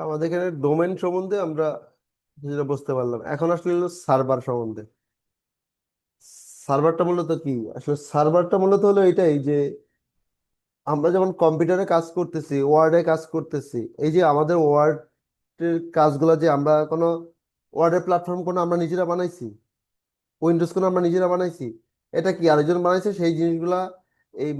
তো আমাদের এখানে ডোমেন সম্বন্ধে আমরা যেটা বুঝতে পারলাম, এখন আসলে হলো সার্ভার সম্বন্ধে। সার্ভারটা মূলত কি? আসলে সার্ভারটা মূলত হলো এটাই যে আমরা যেমন কম্পিউটারে কাজ করতেছি, ওয়ার্ডে কাজ করতেছি, এই যে আমাদের ওয়ার্ডের কাজগুলো যে আমরা কোনো ওয়ার্ডের প্ল্যাটফর্ম কোনো আমরা নিজেরা বানাইছি, উইন্ডোজ কোনো আমরা নিজেরা বানাইছি, এটা কি আরেকজন বানাইছে সেই জিনিসগুলা এই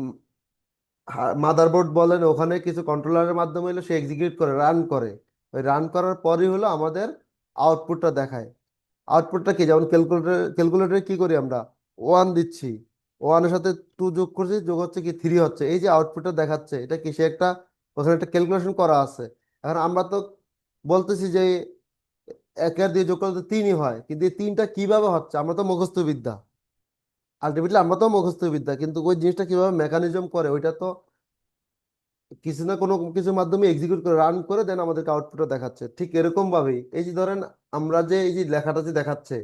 মাদারবোর্ড বলেন ওখানে কিছু কন্ট্রোলারের মাধ্যমে হলো সে এক্সিকিউট করে, রান করে। ওই রান করার পরই হলো আমাদের আউটপুটটা দেখায়। আউটপুটটা কি? যেমন ক্যালকুলেটরে কি করি আমরা? ওয়ান দিচ্ছি, ওয়ানের সাথে টু যোগ করছি, যোগ হচ্ছে কি থ্রি হচ্ছে, এই যে আউটপুটটা দেখাচ্ছে এটা কি সে একটা ওখানে একটা ক্যালকুলেশন করা আছে। এখন আমরা তো বলতেছি যে এক আর দিয়ে যোগ করলে তো তিনই হয়, কিন্তু এই তিনটা কিভাবে হচ্ছে? আমরা তো মুখস্থ বিদ্যা, আলটিমেটলি আমরা তো মুখস্থ বিদ্যা, কিন্তু ওই জিনিসটা কিভাবে মেকানিজম করে ওইটা তো কিছু না কোনো কিছুর মাধ্যমে এক্সিকিউট করে রান করে দেন আমাদেরকে আউটপুটটা দেখাচ্ছে। ঠিক এরকম ভাবেই এই যে ধরেন আমরা যে এই যে লেখাটা যে দেখাচ্ছে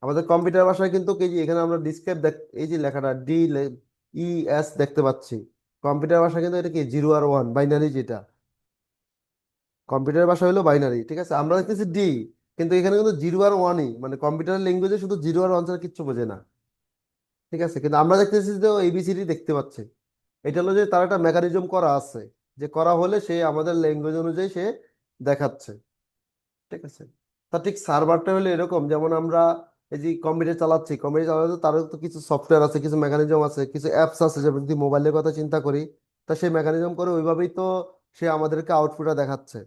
আমাদের কম্পিউটার ভাষায়, কিন্তু এই যে এখানে আমরা ডিসক্রাইব এই যে লেখাটা ই এস দেখতে পাচ্ছি, কম্পিউটার ভাষা কিন্তু এটা কি জিরো আর ওয়ান বাইনারি, যেটা কম্পিউটার ভাষা হলো বাইনারি। ঠিক আছে, আমরা দেখতেছি ডি, কিন্তু এখানে কিন্তু জিরো আর ওয়ানই, মানে কম্পিউটার ল্যাঙ্গুয়েজে শুধু জিরো আর ওয়ান ছাড়া কিচ্ছু বোঝে না। ঠিক আছে, কিন্তু আমরা দেখতেছি যে এবিসিডি দেখতে পাচ্ছে। এটা হলো যে তার একটা মেকানিজম করা আছে, যে করা হলে সে আমাদের ল্যাঙ্গুয়েজ অনুযায়ী সে দেখাচ্ছে। ঠিক আছে, তা ঠিক সার্ভারটা হলো এরকম, যেমন আমরা এই যে কম্পিউটার চালাচ্ছি, কম্পিউটার চালাতে তারও তো কিছু সফটওয়্যার আছে, কিছু মেকানিজম আছে, কিছু অ্যাপস আছে, যেমন যদি মোবাইলের কথা চিন্তা করি, তা সেই মেকানিজম করে ওইভাবেই তো সে আমাদেরকে আউটপুটটা দেখাচ্ছে।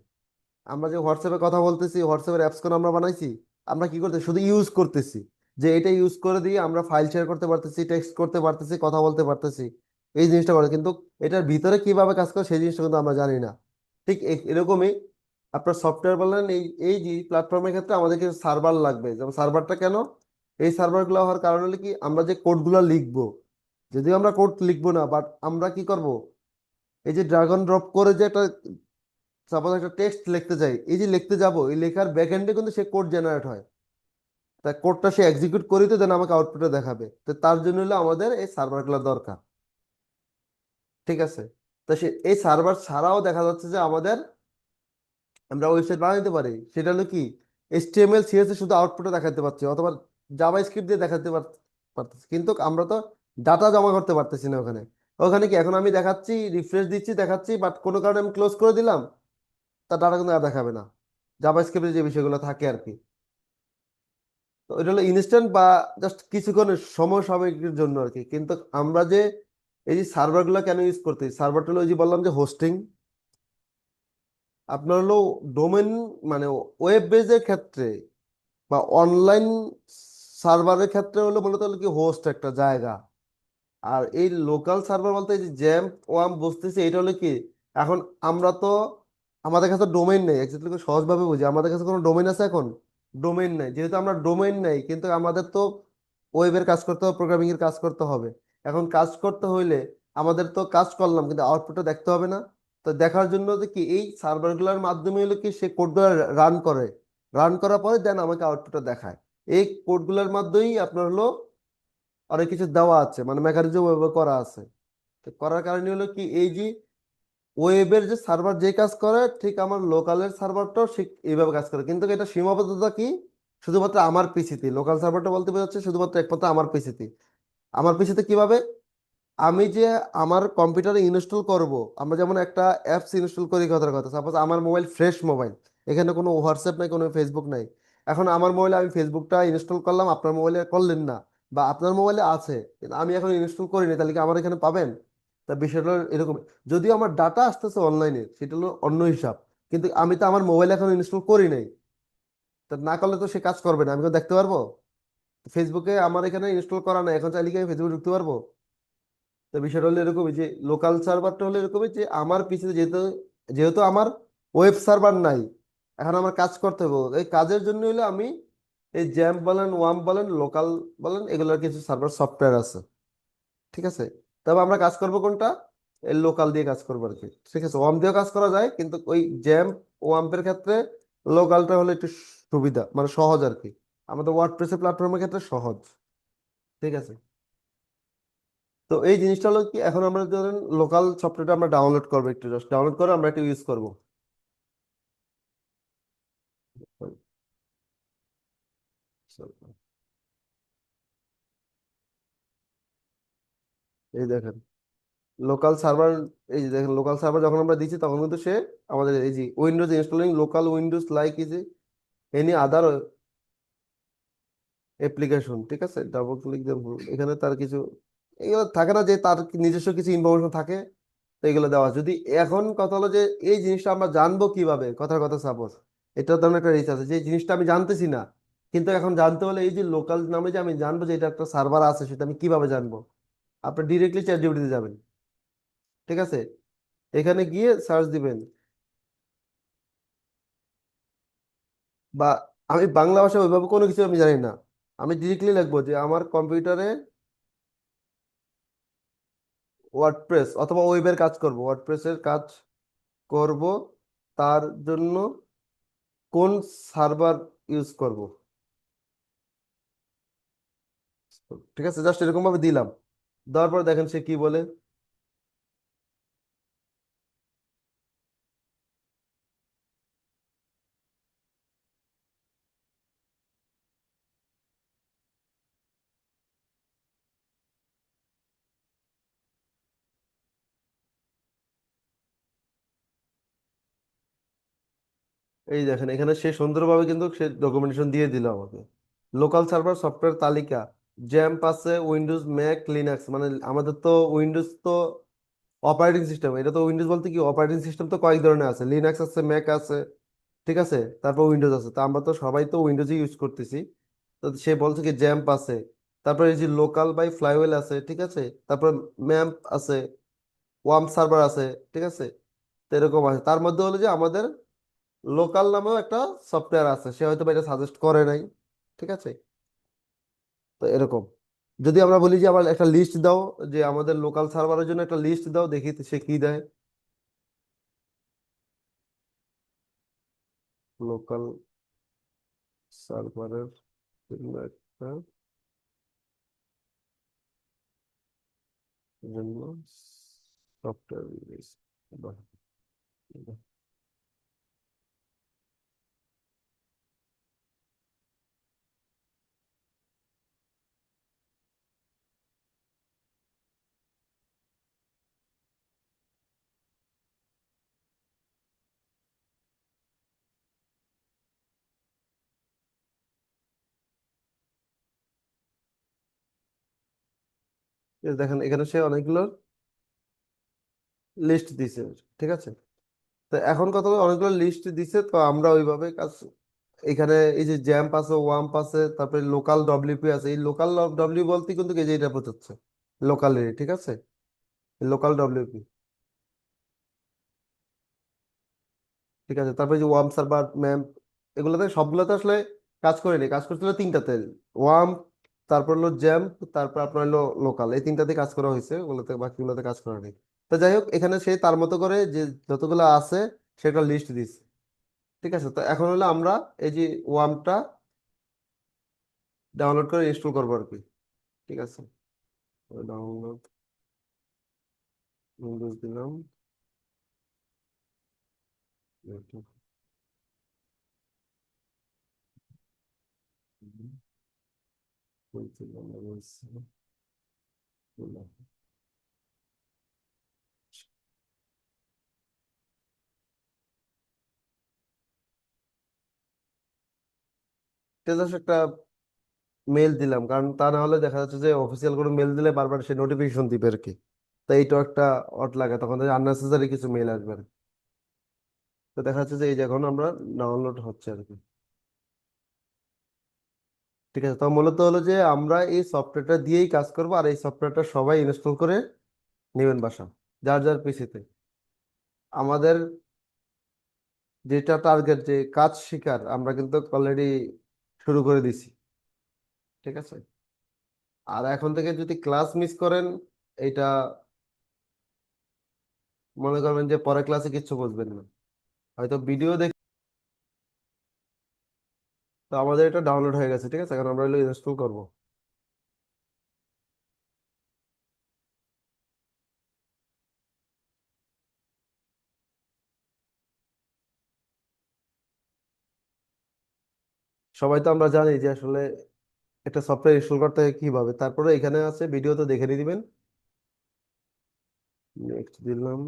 আমরা যে হোয়াটসঅ্যাপে কথা বলতেছি, হোয়াটসঅ্যাপের অ্যাপস কোনো আমরা বানাইছি? আমরা কি করতেছি? শুধু ইউজ করতেছি, যে এটা ইউজ করে দিয়ে আমরা ফাইল শেয়ার করতে পারতেছি, টেক্সট করতে পারতেছি, কথা বলতে পারতেছি, এই জিনিসটা করে। কিন্তু এটার ভিতরে কিভাবে কাজ করে সেই জিনিসটা কিন্তু আমরা জানি না। ঠিক এরকমই আপনার সফটওয়্যার বললেন, এই যে প্ল্যাটফর্মের ক্ষেত্রে আমাদের কিছু সার্ভার লাগবে। যেমন সার্ভারটা কেন? এই সার্ভারগুলো হওয়ার কারণ হলো কি, আমরা যে কোডগুলো লিখবো, যদিও আমরা কোড লিখবো না, বাট আমরা কি করব, এই যে ড্রাগন ড্রপ করে যে একটা সাপোজ একটা টেক্সট লিখতে যাই, এই যে লিখতে যাব, এই লেখার ব্যাকএন্ডে কিন্তু সে কোড জেনারেট হয়। তা কোডটা সে এক্সিকিউট করি তো দেন আমাকে আউটপুটে দেখাবে। তো তার জন্য হলো আমাদের এই সার্ভারগুলো দরকার। ঠিক আছে, তো সে এই সার্ভার ছাড়াও দেখা যাচ্ছে যে আমাদের আমরা ওয়েবসাইট বানাইতে পারি। সেটা হলো কি, এইচটিএমএল সিএসএস শুধু আউটপুটে দেখাতে পারছি, অথবা জাভা স্ক্রিপ্ট দিয়ে দেখাতে পারতেছি, কিন্তু আমরা তো ডাটা জমা করতে পারতেছি না ওখানে। ওখানে কি এখন আমি দেখাচ্ছি, রিফ্রেশ দিচ্ছি, দেখাচ্ছি, বাট কোনো কারণে আমি ক্লোজ করে দিলাম, তার ডাটা কিন্তু আর দেখাবে না। জাভা স্ক্রিপ্টের যে বিষয়গুলো থাকে আর কি, তো এটা হলো ইনস্ট্যান্ট বা জাস্ট কিছুক্ষণের সময় সাময়িকের জন্য আর কি। কিন্তু আমরা যে এই যে সার্ভারগুলো কেন ইউজ করতেছি, সার্ভারটা হলো ওই যে বললাম যে হোস্টিং, আপনার হলো ডোমেন, মানে ওয়েব বেজের ক্ষেত্রে বা অনলাইন সার্ভারের ক্ষেত্রে হলো মূলত হলো কি হোস্ট একটা জায়গা। আর এই লোকাল সার্ভার বলতে এই যে জ্যাম্প ওয়াম বুঝতেছি, এটা হলো কি, এখন আমরা তো আমাদের কাছে ডোমেইন নেই, একচুয়ালি সহজভাবে বুঝি, আমাদের কাছে কোনো ডোমেইন আছে এখন? ডোমেইন নাই। যেহেতু আমরা ডোমেইন নেই, কিন্তু আমাদের তো ওয়েবের কাজ করতে হবে, প্রোগ্রামিং এর কাজ করতে হবে। এখন কাজ করতে হইলে আমাদের তো কাজ করলাম, কিন্তু আউটপুটটা দেখতে হবে না? তো দেখার জন্য যে কি এই সার্ভারগুলোর মাধ্যমে হলো কি সে কোডগুলো রান করে, রান করার পরে দেন আমাকে আউটপুটটা দেখায়। এই কোডগুলোর মাধ্যমেই আপনার হলো অনেক কিছু দেওয়া আছে, মানে মেকানিজম ব্যবহার করা আছে। তো করার কারণে হলো কি, এই যে ওয়েবের যে সার্ভার যে কাজ করে, ঠিক আমার লোকালের সার্ভারটাও ঠিক এইভাবে কাজ করে। কিন্তু এটা সীমাবদ্ধতা কি, শুধুমাত্র আমার পিসিতে লোকাল সার্ভারটা বলতে বোঝাচ্ছে শুধুমাত্র একমাত্র আমার পিসিতে। আমার পিসিতে কিভাবে? আমি যে আমার কম্পিউটারে ইনস্টল করব, আমরা যেমন একটা অ্যাপস ইনস্টল করি, কথার কথা সাপোজ আমার মোবাইল ফ্রেশ মোবাইল, এখানে কোনো হোয়াটসঅ্যাপ নাই, কোনো ফেসবুক নাই। এখন আমার মোবাইলে আমি ফেসবুকটা ইনস্টল করলাম, আপনার মোবাইলে করলেন না, বা আপনার মোবাইলে আছে কিন্তু আমি এখন ইনস্টল করিনি, তাহলে কি আমার এখানে পাবেন? তা বিষয়টা হলো এরকম। যদিও আমার ডাটা আসতেছে অনলাইনে, সেটা হলো অন্য হিসাব, কিন্তু আমি তো আমার মোবাইলে এখন ইনস্টল করি নাই। তা না করলে তো সে কাজ করবে না, আমি তো দেখতে পারবো। ফেসবুকে আমার এখানে ইনস্টল করা নাই, এখন চাইলে কি আমি ফেসবুকে ঢুকতে পারবো? তো বিষয়টা হলো এরকমই যে লোকাল সার্ভারটা হলো এরকমই যে আমার পিছিয়ে যেহেতু যেহেতু আমার ওয়েব সার্ভার নাই, এখন আমার কাজ করতে হবে। এই কাজের জন্য হলো আমি এই জ্যাম্প বলেন, ওয়াম বলেন, লোকাল বলেন, এগুলোর কিছু সার্ভার সফটওয়্যার আছে। ঠিক আছে, তবে আমরা কাজ করব কোনটা? এই লোকাল দিয়ে কাজ করবো আর কি। ঠিক আছে, ওয়াম দিয়েও কাজ করা যায়, কিন্তু ওই জ্যাম্প ওয়াম্পের ক্ষেত্রে লোকালটা হলো একটু সুবিধা, মানে সহজ আর কি। আমাদের ওয়ার্ডপ্রেসের প্ল্যাটফর্মের ক্ষেত্রে সহজ। ঠিক আছে, তো এই জিনিসটা হলো কি, এখন আমরা ধরেন লোকাল সফটওয়্যারটা আমরা ডাউনলোড করবো, একটু জাস্ট ডাউনলোড করে আমরা একটু ইউজ করব। এই দেখেন লোকাল সার্ভার, এই যে দেখেন লোকাল সার্ভার যখন আমরা দিচ্ছি তখন কিন্তু সে আমাদের এই যে Windows installing local Windows like is any other application, ঠিক আছে, ডাবল ক্লিক দেন, এখানে তার কিছু এগুলো থাকে না যে তার নিজস্ব কিছু ইনফরমেশন থাকে, তো এগুলো দেওয়া যদি। এখন কথা হলো যে এই জিনিসটা আমরা জানবো কিভাবে, কথার কথা সাপোজ এটা ধরনের একটা রিচ আছে যে জিনিসটা আমি জানতেছি না, কিন্তু এখন জানতে হলে এই যে লোকাল নামে যে আমি জানবো যে এটা একটা সার্ভার আছে সেটা আমি কিভাবে জানবো, আপনি ডিরেক্টলি চ্যাট জিপিটিতে যাবেন, ঠিক আছে, এখানে গিয়ে সার্চ দিবেন, বা আমি বাংলা ভাষা ওইভাবে কোনো কিছু আমি জানি না, আমি ডিরেক্টলি লিখবো যে আমার কম্পিউটারে ওয়ার্ডপ্রেস অথবা ওয়েবের কাজ করব, ওয়ার্ডপ্রেসের কাজ করব, তার জন্য কোন সার্ভার ইউজ করব, ঠিক আছে, জাস্ট এরকম ভাবে দিলাম, দেওয়ার পর দেখেন সে কি বলে। এই দেখেন এখানে সে সুন্দরভাবে কিন্তু সে ডকুমেন্টেশন দিয়ে দিল আমাকে, লোকাল সার্ভার সফটওয়্যার তালিকা, জ্যাম্প আছে, উইন্ডোজ ম্যাক লিনাক্স, মানে আমাদের তো উইন্ডোজ তো অপারেটিং সিস্টেম, এটা তো উইন্ডোজ বলতে কি অপারেটিং সিস্টেম তো কয়েক ধরনের আছে, লিনাক্স আছে, ম্যাক আছে, ঠিক আছে, তারপর উইন্ডোজ আছে, তো আমরা তো সবাই তো উইন্ডোজই ইউজ করতেছি, তো সে বলছে কি জ্যাম্প আছে, তারপর এই যে লোকাল বাই ফ্লাইওয়েল আছে, ঠিক আছে, তারপর ম্যাম্প আছে, ওয়ার্ম সার্ভার আছে, ঠিক আছে, তো এরকম আছে, তার মধ্যে হলো যে আমাদের লোকাল নামেও একটা সফটওয়্যার আছে, সে হয়তো বা এটা সাজেস্ট করে নাই, ঠিক আছে, তো এরকম যদি আমরা বলি যে আমার একটা লিস্ট দাও, যে আমাদের লোকাল সার্ভারের জন্য একটা লিস্ট দাও, দেখি তো সে কি দেয়। লোকাল সার্ভারের জন্য সফটওয়্যার লিস্ট, দেখেন এখানে সে অনেকগুলো লিস্ট দিছে, ঠিক আছে, তো এখন কথা হলো অনেকগুলো লিস্ট দিছে, তো আমরা ওইভাবে কাজ, এখানে এই যে জ্যাম্প আছে, ওয়াম্প আছে, তারপরে লোকাল ডব্লিউপি আছে, এই লোকাল ডব্লিউ বলতে কিন্তু এই যে এটা বোঝাচ্ছে লোকালের, ঠিক আছে, লোকাল ডব্লিউপি, ঠিক আছে, তারপরে যে ওয়ার্ম সার্ভার ম্যাম্প, এগুলোতে সবগুলোতে আসলে কাজ করেনি, কাজ করছিল তিনটাতে, ওয়ার্ম, তারপর হলো জ্যাম্প, তারপর আপনার হলো লোকাল, এই তিনটাতে কাজ করা হয়েছে, ওগুলোতে বাকিগুলোতে কাজ করা নেই। তো যাই হোক এখানে সে তার মতো করে যে যতগুলো আছে সেটা লিস্ট দিচ্ছে, ঠিক আছে, তো এখন হলো আমরা এই যে ওয়ার্মটা ডাউনলোড করে ইনস্টল করবো আর কি, ঠিক আছে, ডাউনলোড উইন্ডোজ দিলাম, এটা জাস্ট একটা মেল দিলাম, কারণ তা না হলে দেখা যাচ্ছে যে অফিসিয়াল কোনো মেল দিলে বারবার সে নোটিফিকেশন দিবে আর কি, তো এইটাও একটা অড লাগে, তখন আননেসেসারি কিছু মেল আসবে আর কি। তো দেখা যাচ্ছে যে এই যে এখন আমরা ডাউনলোড হচ্ছে আর কি, ঠিক আছে, তো মূলত হলো যে আমরা এই সফটওয়্যারটা দিয়েই কাজ করব, আর এই সফটওয়্যারটা সবাই ইনস্টল করে নেবেন বাসা, যার যার পিসিতে। আমাদের যেটা টার্গেট যে কাজ শিকার আমরা কিন্তু অলরেডি শুরু করে দিছি, ঠিক আছে, আর এখন থেকে যদি ক্লাস মিস করেন, এটা মনে করবেন যে পরের ক্লাসে কিচ্ছু বুঝবেন না, হয়তো ভিডিও দেখে। তো আমাদের এটা ডাউনলোড হয়ে গেছে, ঠিক আছে, এখন আমরা এগুলো ইনস্টল করব। সবাই তো আমরা জানি যে আসলে একটা সফটওয়্যার ইনস্টল করতে হয় কিভাবে। তারপরে এখানে আছে, ভিডিও তো দেখে নিয়ে দিবেন। নেক্সট দিলাম।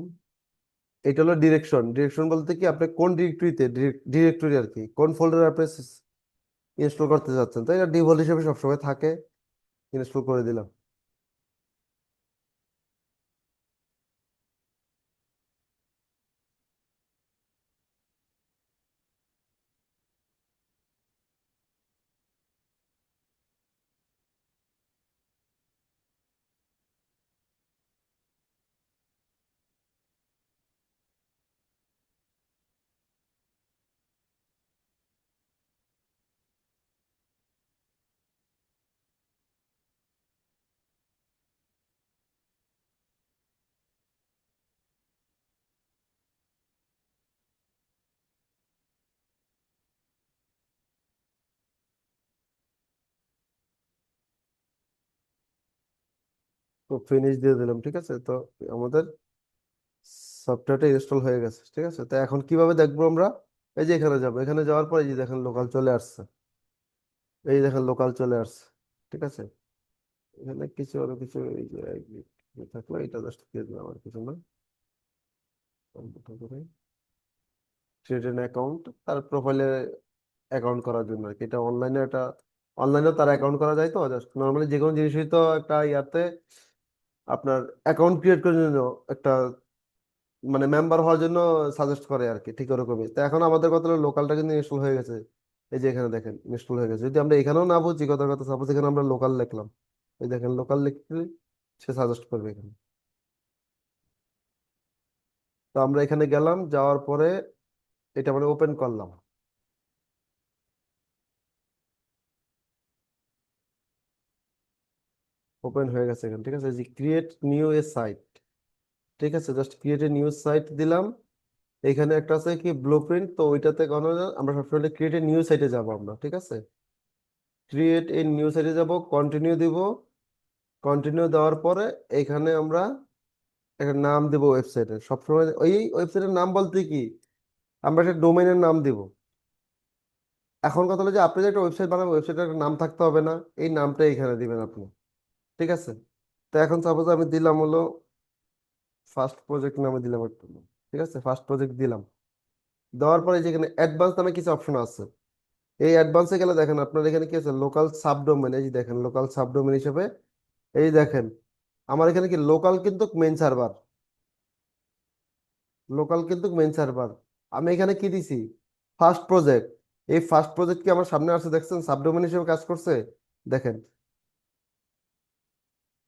এটা হলো ডিরেকশন। ডিরেকশন বলতে কি আপনি কোন ডিরেক্টরিতে, ডিরেক্টরি আর কি, কোন ফোল্ডারে আপনি ইনস্টল করতে চাচ্ছেন, তো এটা ডিফল্ট হিসেবে সবসময় থাকে। ইনস্টল করে দিলাম। তো ফিনিশ দিয়ে দিলাম, ঠিক আছে। তো আমাদের সফটওয়্যারটা ইনস্টল হয়ে গেছে, ঠিক আছে। তো এখন কিভাবে দেখবো আমরা? এই যে এখানে যাবো, এখানে যাওয়ার পর এই যে দেখেন লোকাল চলে আসছে। এই দেখেন লোকাল চলে আসছে, ঠিক আছে। এখানে কিছু আরো কিছু এই যে থাকলো, এটা জাস্ট দিয়ে দিলাম আর কিছু না। ক্রিয়েট এন অ্যাকাউন্ট, তার প্রোফাইলে অ্যাকাউন্ট করার জন্য আর কি। এটা অনলাইনে, এটা অনলাইনেও তার অ্যাকাউন্ট করা যায়। তো জাস্ট নর্মালি যে কোনো জিনিসই তো একটা ইয়াতে আপনার অ্যাকাউন্ট ক্রিয়েট করার জন্য একটা মানে মেম্বার হওয়ার জন্য সাজেস্ট করে আর কি, ঠিক ওরকমই। তো এখন আমাদের কথা হলো লোকালটা কিন্তু ইনস্টল হয়ে গেছে। এই যে এখানে দেখেন ইনস্টল হয়ে গেছে। যদি আমরা এখানেও না বুঝি কথার কথা, সাপোজ এখানে আমরা লোকাল লিখলাম, এই দেখেন লোকাল লিখলে সে সাজেস্ট করবে এখানে। তো আমরা এখানে গেলাম, যাওয়ার পরে এটা মানে ওপেন করলাম। ওপেন হয়ে গেছে এখানে, ঠিক আছে। যে ক্রিয়েট নিউ এ সাইট, ঠিক আছে, just create a new site দিলাম। এখানে একটা আছে কি ব্লুপ্রিন্ট, তো ওইটাতে কোনো আমরা সবসময় ক্রিয়েট এ নিউ সাইটে যাবো আমরা, ঠিক আছে। ক্রিয়েট এ নিউ সাইটে যাব, কন্টিনিউ দিব। কন্টিনিউ দেওয়ার পরে এখানে আমরা একটা নাম দিব ওয়েবসাইটের। সবসময় ওই ওয়েবসাইটের নাম বলতে কি আমরা একটা ডোমেইনের নাম দিব। এখন কথা হলো যে আপনি যে একটা ওয়েবসাইট বানাবেন, ওয়েবসাইটের একটা নাম থাকতে হবে না? এই নামটা এখানে দিবেন আপনি, ঠিক আছে। তো এখন সাপোজ আমি দিলাম হলো ফার্স্ট প্রজেক্ট নামে দিলাম একটু, ঠিক আছে, ফার্স্ট প্রজেক্ট দিলাম। দেওয়ার পরে যেখানে অ্যাডভান্স নামে কিছু অপশন আছে, এই অ্যাডভান্সে গেলে দেখেন আপনার এখানে কি আছে, লোকাল সাবডোমেন। এই যে দেখেন লোকাল সাবডোমেন হিসেবে, এই দেখেন আমার এখানে কি লোকাল কিন্তু মেইন সার্ভার, লোকাল কিন্তু মেইন সার্ভার। আমি এখানে কি দিছি, ফার্স্ট প্রজেক্ট। এই ফার্স্ট প্রজেক্ট কি আমার সামনে আসছে, দেখছেন সাবডোমেন হিসেবে কাজ করছে। দেখেন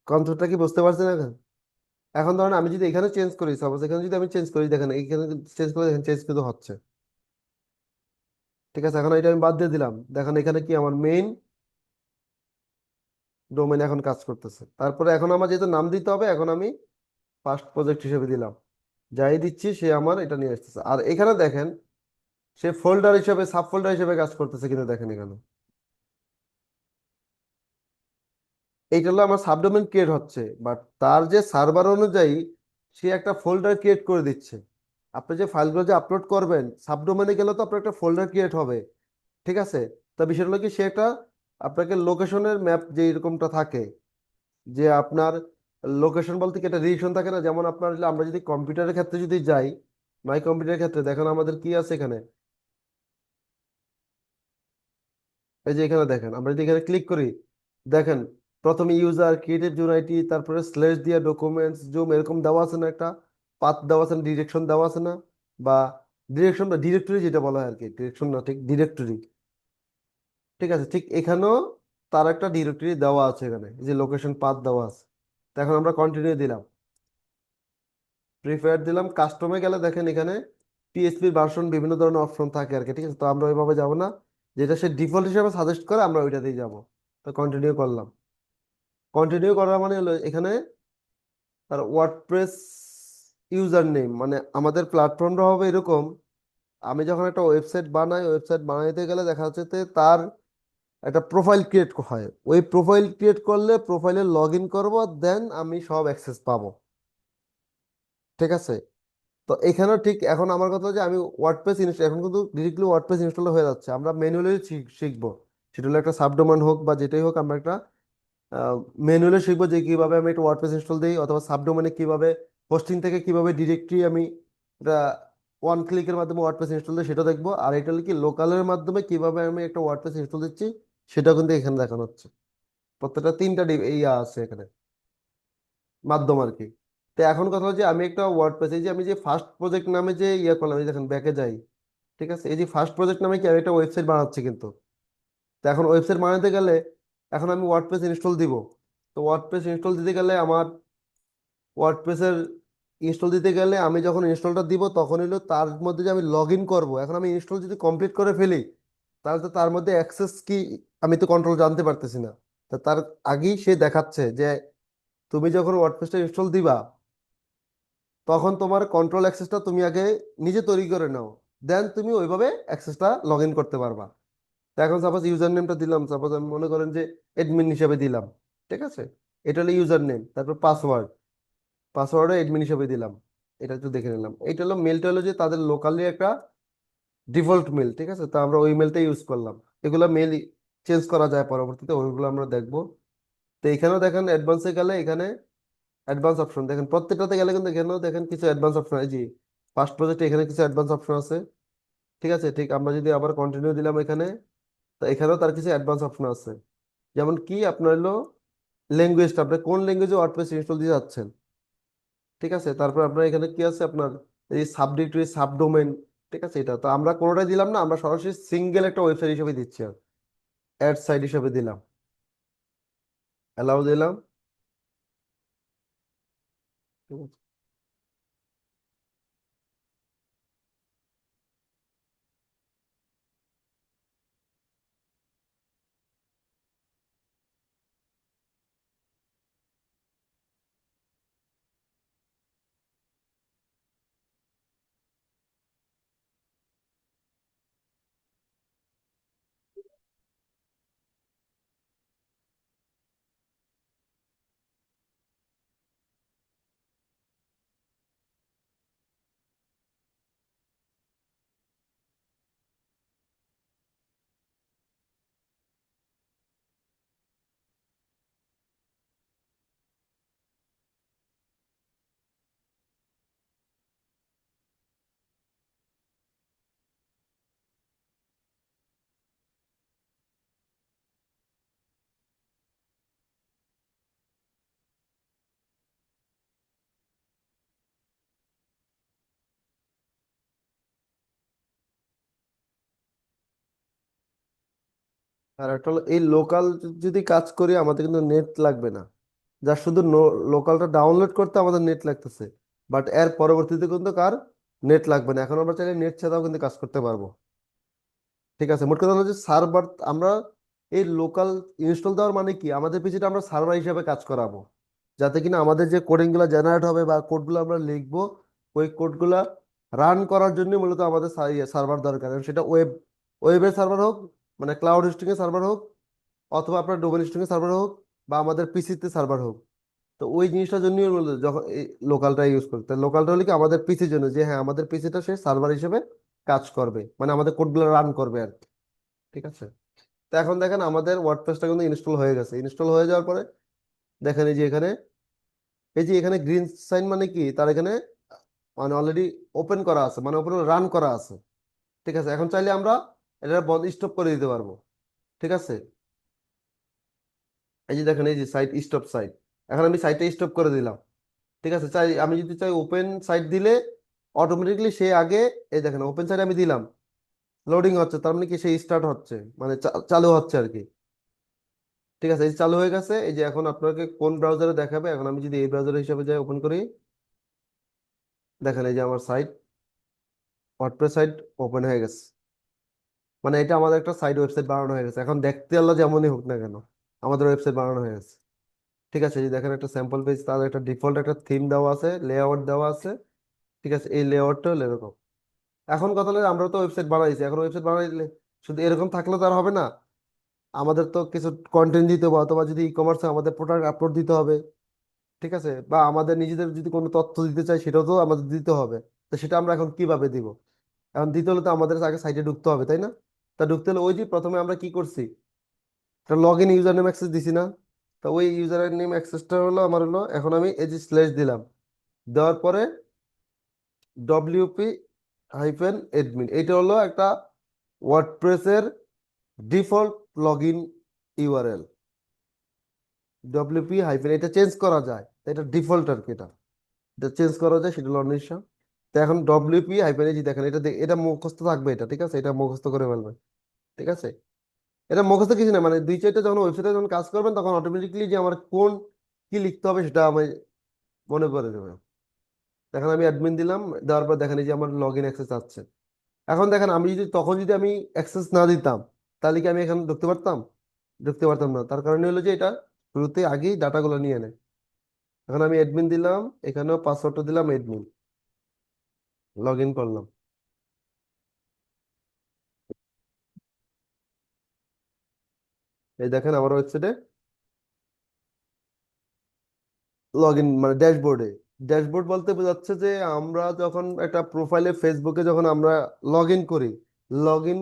কনসেপ্টটা কি বুঝতে পারছেন এখন? এখন ধরেন আমি যদি এখানে চেঞ্জ করি, সাপোজ এখানে যদি আমি চেঞ্জ করি, দেখেন এখানে চেঞ্জ করে দেখেন চেঞ্জ কিন্তু হচ্ছে, ঠিক আছে। এখন এটা আমি বাদ দিয়ে দিলাম, দেখেন এখানে কি আমার মেইন ডোমেন এখন কাজ করতেছে। তারপরে এখন আমার যেহেতু নাম দিতে হবে, এখন আমি ফার্স্ট প্রজেক্ট হিসেবে দিলাম। যাই দিচ্ছি সে আমার এটা নিয়ে আসতেছে। আর এখানে দেখেন সে ফোল্ডার হিসেবে, সাব ফোল্ডার হিসেবে কাজ করতেছে কিন্তু দেখেন এখানে এইটা হলো আমার সাবডোমেন ক্রিয়েট হচ্ছে, বাট তার যে সার্ভার অনুযায়ী সে একটা ফোল্ডার ক্রিয়েট করে দিচ্ছে। আপনি যে ফাইলগুলো যে আপলোড করবেন সাবডোমেনে গেলে তো আপনার একটা ফোল্ডার ক্রিয়েট হবে, ঠিক আছে। তা বিষয়টা হলো কি সে একটা আপনাকে লোকেশনের ম্যাপ যে এরকমটা থাকে, যে আপনার লোকেশন বলতে কি একটা রিলেশন থাকে না, যেমন আপনার আমরা যদি কম্পিউটারের ক্ষেত্রে যদি যাই, মাই কম্পিউটারের ক্ষেত্রে দেখেন আমাদের কি আছে এখানে। এই যে এখানে দেখেন আমরা যদি এখানে ক্লিক করি, দেখেন প্রথমে ইউজার ক্রিয়েটেড ইউআইডি, তারপরে স্ল্যাশ দিয়ে ডকুমেন্টস জুম এরকম দেওয়া আছে না, একটা পাথ দেওয়া আছে না, ডিরেকশন দেওয়া আছে না, বা ডিরেকশন বা ডিরেক্টরি যেটা বলা হয় আর কি, ডিরেকশন না, ঠিক ডিরেক্টরি, ঠিক আছে। ঠিক এখানেও তার একটা ডিরেক্টরি দেওয়া আছে এখানে, এই যে লোকেশন পাথ দেওয়া আছে। তো এখন আমরা কন্টিনিউ দিলাম, প্রিফায়ার দিলাম। কাস্টমে গেলে দেখেন এখানে পিএইচপির ভার্সন বিভিন্ন ধরনের অপশন থাকে আর কি, ঠিক আছে। তো আমরা ওইভাবে যাবো না, যেটা সে ডিফল্ট হিসেবে সাজেস্ট করে আমরা ওইটাতেই যাব। তো কন্টিনিউ করলাম। কন্টিনিউ করার মানে হলো এখানে তার ওয়ার্ডপ্রেস ইউজার নেম, মানে আমাদের প্ল্যাটফর্মটা হবে এরকম। আমি যখন একটা ওয়েবসাইট বানাই, ওয়েবসাইট বানাইতে গেলে দেখা যাচ্ছে যে তার একটা প্রোফাইল ক্রিয়েট হয়। ওই প্রোফাইল ক্রিয়েট করলে প্রোফাইলে লগ ইন করবো, দেন আমি সব অ্যাক্সেস পাবো, ঠিক আছে। তো এখানেও ঠিক এখন আমার কথা যে আমি ওয়ার্ডপ্রেস ইনস্টল এখন কিন্তু ডিরেক্টলি ওয়ার্ডপ্রেস ইনস্টল হয়ে যাচ্ছে, আমরা ম্যানুয়ালি শিখবো। সেটা হলো একটা সাবডোমেন হোক বা যেটাই হোক, আমরা একটা ম্যানুয়ালি শিখবো যে কিভাবে আমি একটা ওয়ার্ডপ্রেস ইনস্টল দিই, অথবা সাবডোমেনে কিভাবে হোস্টিং থেকে কিভাবে ডিরেক্টলি আমি এটা ওয়ান ক্লিকের মাধ্যমে ওয়ার্ডপ্রেস ইনস্টল দিই সেটা দেখবো। আর এটা হলো কি লোকালের মাধ্যমে কিভাবে আমি একটা ওয়ার্ডপ্রেস ইনস্টল দিচ্ছি সেটা কিন্তু এখানে দেখানো হচ্ছে। প্রত্যেকটা তিনটা ইয়া আছে এখানে, মাধ্যম আর কি। তো এখন কথা হচ্ছে আমি একটা ওয়ার্ডপ্রেস, এই যে আমি যে ফার্স্ট প্রজেক্ট নামে যে ইয়া করলাম, এই দেখেন ব্যাকে যাই, ঠিক আছে, এই যে ফার্স্ট প্রজেক্ট নামে কি আমি একটা ওয়েবসাইট বানাচ্ছি কিন্তু। তো এখন ওয়েবসাইট বানাতে গেলে এখন আমি ওয়ার্ডপ্রেস ইনস্টল দিব। তো ওয়ার্ডপ্রেস ইনস্টল দিতে গেলে আমার ওয়ার্ডপ্রেসের ইনস্টল দিতে গেলে আমি যখন ইনস্টলটা দিব তখন হলো তার মধ্যে যে আমি লগ ইন করবো। এখন আমি ইনস্টল যদি কমপ্লিট করে ফেলি তাহলে তো তার মধ্যে অ্যাক্সেস কি আমি তো কন্ট্রোল জানতে পারতেছি না। তো তার আগেই সে দেখাচ্ছে যে তুমি যখন ওয়ার্ডপ্রেসটা ইনস্টল দিবা তখন তোমার কন্ট্রোল অ্যাক্সেসটা তুমি আগে নিজে তৈরি করে নাও, দেন তুমি ওইভাবে অ্যাক্সেসটা লগ ইন করতে পারবা। তো এখন সাপোজ ইউজার নেমটা দিলাম, সাপোজ আমি মনে করেন যে এডমিন হিসেবে দিলাম, ঠিক আছে, এটা হলো ইউজার নেম। তারপর পাসওয়ার্ড, পাসওয়ার্ডও এডমিন হিসেবে দিলাম। এটা একটু দেখে নিলাম। এটা হলো মেলটা হলো যে তাদের লোকালি একটা ডিফল্ট মেল, ঠিক আছে, তো আমরা ওই মেলটা ইউজ করলাম। এগুলো মেল চেঞ্জ করা যায় পরবর্তীতে, ওইগুলো আমরা দেখবো। তো এখানেও দেখেন অ্যাডভান্সে গেলে এখানে অ্যাডভান্স অপশন দেখেন, প্রত্যেকটাতে গেলে কিন্তু এখানেও দেখেন কিছু অ্যাডভান্স অপশন, এই যে ফার্স্ট প্রজেক্টে এখানে কিছু অ্যাডভান্স অপশন আছে, ঠিক আছে। ঠিক আমরা যদি আবার কন্টিনিউ দিলাম এখানে, তো এখানেও তার কিছু অ্যাডভান্স অপশন আছে। যেমন কি আপনার হলো ল্যাঙ্গুয়েজটা, আপনি কোন ল্যাঙ্গুয়েজে ওয়ার্ডপ্রেস ইনস্টল দিতে যাচ্ছেন, ঠিক আছে। তারপর আপনার এখানে কি আছে আপনার এই সাবডিরেক্টরি সাবডোমেন, ঠিক আছে। এটা তো আমরা কোনোটাই দিলাম না, আমরা সরাসরি সিঙ্গেল একটা ওয়েবসাইট হিসেবে দিচ্ছি, আর অ্যাড সাইট হিসেবে দিলাম, অ্যালাউ দিলাম, ঠিক আছে। আর একটা হলো এই লোকাল যদি কাজ করি আমাদের কিন্তু নেট লাগবে না, যা শুধু লোকালটা ডাউনলোড করতে আমাদের নেট লাগতেছে। বাট এর পরবর্তীতে কিন্তু কার নেট লাগবে না, এখন আমরা চাইলে নেট ছাড়াও কিন্তু কাজ করতে পারবো, ঠিক আছে। মোট কথা হলো যে সার্ভার আমরা এই লোকাল ইনস্টল দেওয়ার মানে কি আমাদের পিছিয়ে আমরা সার্ভার হিসাবে কাজ করাবো, যাতে কিনা আমাদের যে কোডিং গুলো জেনারেট হবে বা কোডগুলো আমরা লিখবো ওই কোডগুলা রান করার জন্য মূলত আমাদের সার্ভার দরকার। এবং সেটা ওয়েবের সার্ভার হোক, মানে ক্লাউড হোস্টিং এর সার্ভার হোক, অথবা আপনার ডোমেন হোস্টিং এর সার্ভার হোক, বা আমাদের পিসিতে সার্ভার হোক। তো ওই জিনিসটার জন্যই মূলত যখন এই লোকালটা ইউজ করতে, লোকালটা হলে কি আমাদের পিসির জন্য, যে হ্যাঁ আমাদের পিসিটা সে সার্ভার হিসেবে কাজ করবে, মানে আমাদের কোডগুলো রান করবে আর কি, ঠিক আছে। তো এখন দেখেন আমাদের ওয়ার্ডপ্রেসটা কিন্তু ইনস্টল হয়ে গেছে। ইনস্টল হয়ে যাওয়ার পরে দেখেন এই যে এখানে, এই যে এখানে গ্রিন সাইন মানে কি তার এখানে মানে অলরেডি ওপেন করা আছে, মানে ওপেন রান করা আছে, ঠিক আছে। এখন চাইলে আমরা এটা বন্ধ স্টপ করে দিতে পারবো, ঠিক আছে। এই যে দেখেন এই যে সাইট স্টপ সাইট, এখন আমি সাইটটা স্টপ করে দিলাম, ঠিক আছে। চাই আমি যদি চাই ওপেন সাইট দিলে অটোমেটিকলি সে আগে, এই দেখেন ওপেন সাইট আমি দিলাম, লোডিং হচ্ছে, তার মানে কি সে স্টার্ট হচ্ছে, মানে চালু হচ্ছে আর কি, ঠিক আছে। এই যে চালু হয়ে গেছে। এই যে এখন আপনাকে কোন ব্রাউজারে দেখাবে, এখন আমি যদি এই ব্রাউজার হিসেবে যাই ওপেন করি, দেখেন এই যে আমার সাইট ওয়ার্ডপ্রেস সাইট ওপেন হয়ে গেছে। মানে এটা আমাদের একটা সাইট ওয়েবসাইট বানানো হয়ে গেছে। এখন দেখতে আল্লাহ যেমনই হোক না কেন আমাদের ওয়েবসাইট বানানো হয়ে গেছে, ঠিক আছে। এই যে দেখেন একটা স্যাম্পল পেজ, তার একটা ডিফল্ট একটা থিম দেওয়া আছে, লেআউট দেওয়া আছে, ঠিক আছে। এই লেআউটটা হলো এরকম। এখন কথা হলো আমরা তো ওয়েবসাইট বানাইছি, এখন ওয়েবসাইট বানাইলে শুধু এরকম থাকলে তো আর হবে না, আমাদের তো কিছু কন্টেন্ট দিতে হবে, অথবা যদি ই কমার্সে আমাদের প্রোডাক্ট আপলোড দিতে হবে, ঠিক আছে, বা আমাদের নিজেদের যদি কোনো তথ্য দিতে চাই সেটাও তো আমাদের দিতে হবে। তো সেটা আমরা এখন কিভাবে দিব? এখন দিতে হলে তো আমাদের আগে সাইটে ঢুকতে হবে, তাই না? তা ঢুকতে হলে ওই যে প্রথমে আমরা কি করছি, একটা log in user name access দিছি না? তা ওই ইউজার নেম অ্যাক্সেসটা হলো আমার হলো, এখন আমি এই যে স্ল্যাশ দিলাম, দেওয়ার পরে wp-admin, এটা হলো একটা ওয়ার্ডপ্রেসের default log in URL. wp- এটা চেঞ্জ করা যায়, এটা ডিফল্ট আর কি, এটা চেঞ্জ করা যায়, সেটা হলো অনির্দিষ্ট। তো এখন wp- এই যে দেখেন, এটা মুখস্থ থাকবে, এটা ঠিক আছে, এটা মুখস্থ করে ফেলবেন। ঠিক আছে, এটা মুখস্থ কিছু না, মানে দুই চারটা যখন ওয়েবসাইটে যখন কাজ করবেন তখন অটোমেটিকলি যে আমার কোন কি লিখতে হবে সেটা আমি মনে করে দেবে। দেখেন আমি অ্যাডমিন দিলাম, দেওয়ার পর দেখেন এই যে আমার লগ ইন অ্যাক্সেস আসছে। এখন দেখেন আমি যদি তখন যদি আমি অ্যাক্সেস না দিতাম, তাহলে কি আমি এখানে ঢুকতে পারতাম? ঢুকতে পারতাম না। তার কারণে হলো যে এটা শুরুতে আগেই ডাটাগুলো নিয়ে নেয়। এখন আমি অ্যাডমিন দিলাম, এখানেও পাসওয়ার্ডটা দিলাম অ্যাডমিন, লগ ইন করলাম। এই দেখেন আমার ওয়েবসাইটে লগ ইন, মানে ড্যাশবোর্ডে। ড্যাশবোর্ড বলতে বোঝাচ্ছে যে আমরা যখন একটা প্রোফাইলে ফেসবুকে যখন আমরা লগ ইন করি, লগ ইন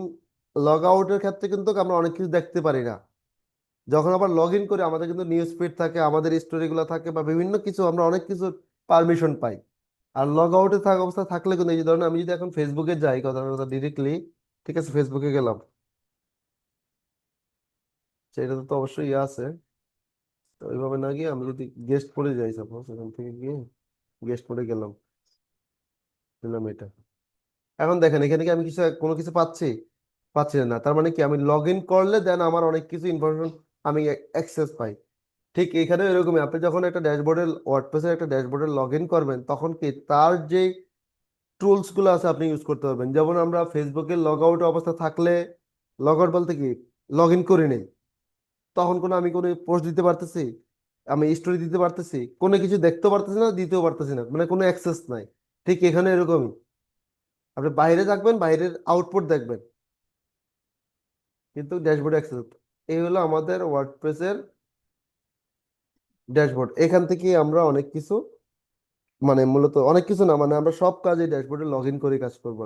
লগ আউটের ক্ষেত্রে কিন্তু আমরা অনেক কিছু দেখতে পারি না। যখন আবার লগ ইন করি আমাদের কিন্তু নিউজ ফিড থাকে, আমাদের স্টোরিগুলো থাকে, বা বিভিন্ন কিছু আমরা অনেক কিছু পারমিশন পাই। আর লগ আউটে থাকা অবস্থা থাকলে কিন্তু এই যে ধরেন আমি যদি এখন ফেসবুকে যাই কথা কথা ডিরেক্টলি, ঠিক আছে, ফেসবুকে গেলাম, সেটাতে তো অবশ্যই ইয়ে আছে। তো ওইভাবে না গিয়ে আমি যদি গেস্ট পড়ে যাই, সাপোজ এখান থেকে গিয়ে গেস্ট পড়ে গেলাম, দিলাম এটা। এখন দেখেন এখানে কি আমি কিছু কোনো কিছু পাচ্ছি? পাচ্ছি না। তার মানে কি আমি লগ ইন করলে দেন আমার অনেক কিছু ইনফরমেশন আমি অ্যাক্সেস পাই। ঠিক এখানে এরকমই, আপনি যখন একটা ড্যাশবোর্ডে ওয়ার্ডপ্রেসের একটা ড্যাশবোর্ডে লগ ইন করবেন তখন কি তার যে টুলস গুলো আছে আপনি ইউজ করতে পারবেন। যেমন আমরা ফেসবুকে লগ আউট অবস্থা থাকলে, লগ আউট বলতে কি, লগ ইন করে নেই, তখন কোনো আমি কোনো পোস্ট দিতে পারতেছি, আমি স্টোরি দিতে পারতেছি, কোনো কিছু দেখতেও পারতেছি না, দিতেও পারতেছি না, মানে কোনো অ্যাক্সেস নাই। ঠিক এখানে এরকমই, আপনি বাইরে থাকবেন, বাইরের আউটপুট দেখবেন, কিন্তু ড্যাশবোর্ডে অ্যাক্সেস। এই হলো আমাদের ওয়ার্ডপ্রেসের ড্যাশবোর্ড। এখান থেকে আমরা অনেক কিছু, মানে মূলত অনেক কিছু না, মানে আমরা সব কাজে ড্যাশবোর্ডে লগ ইন করে কাজ করবো।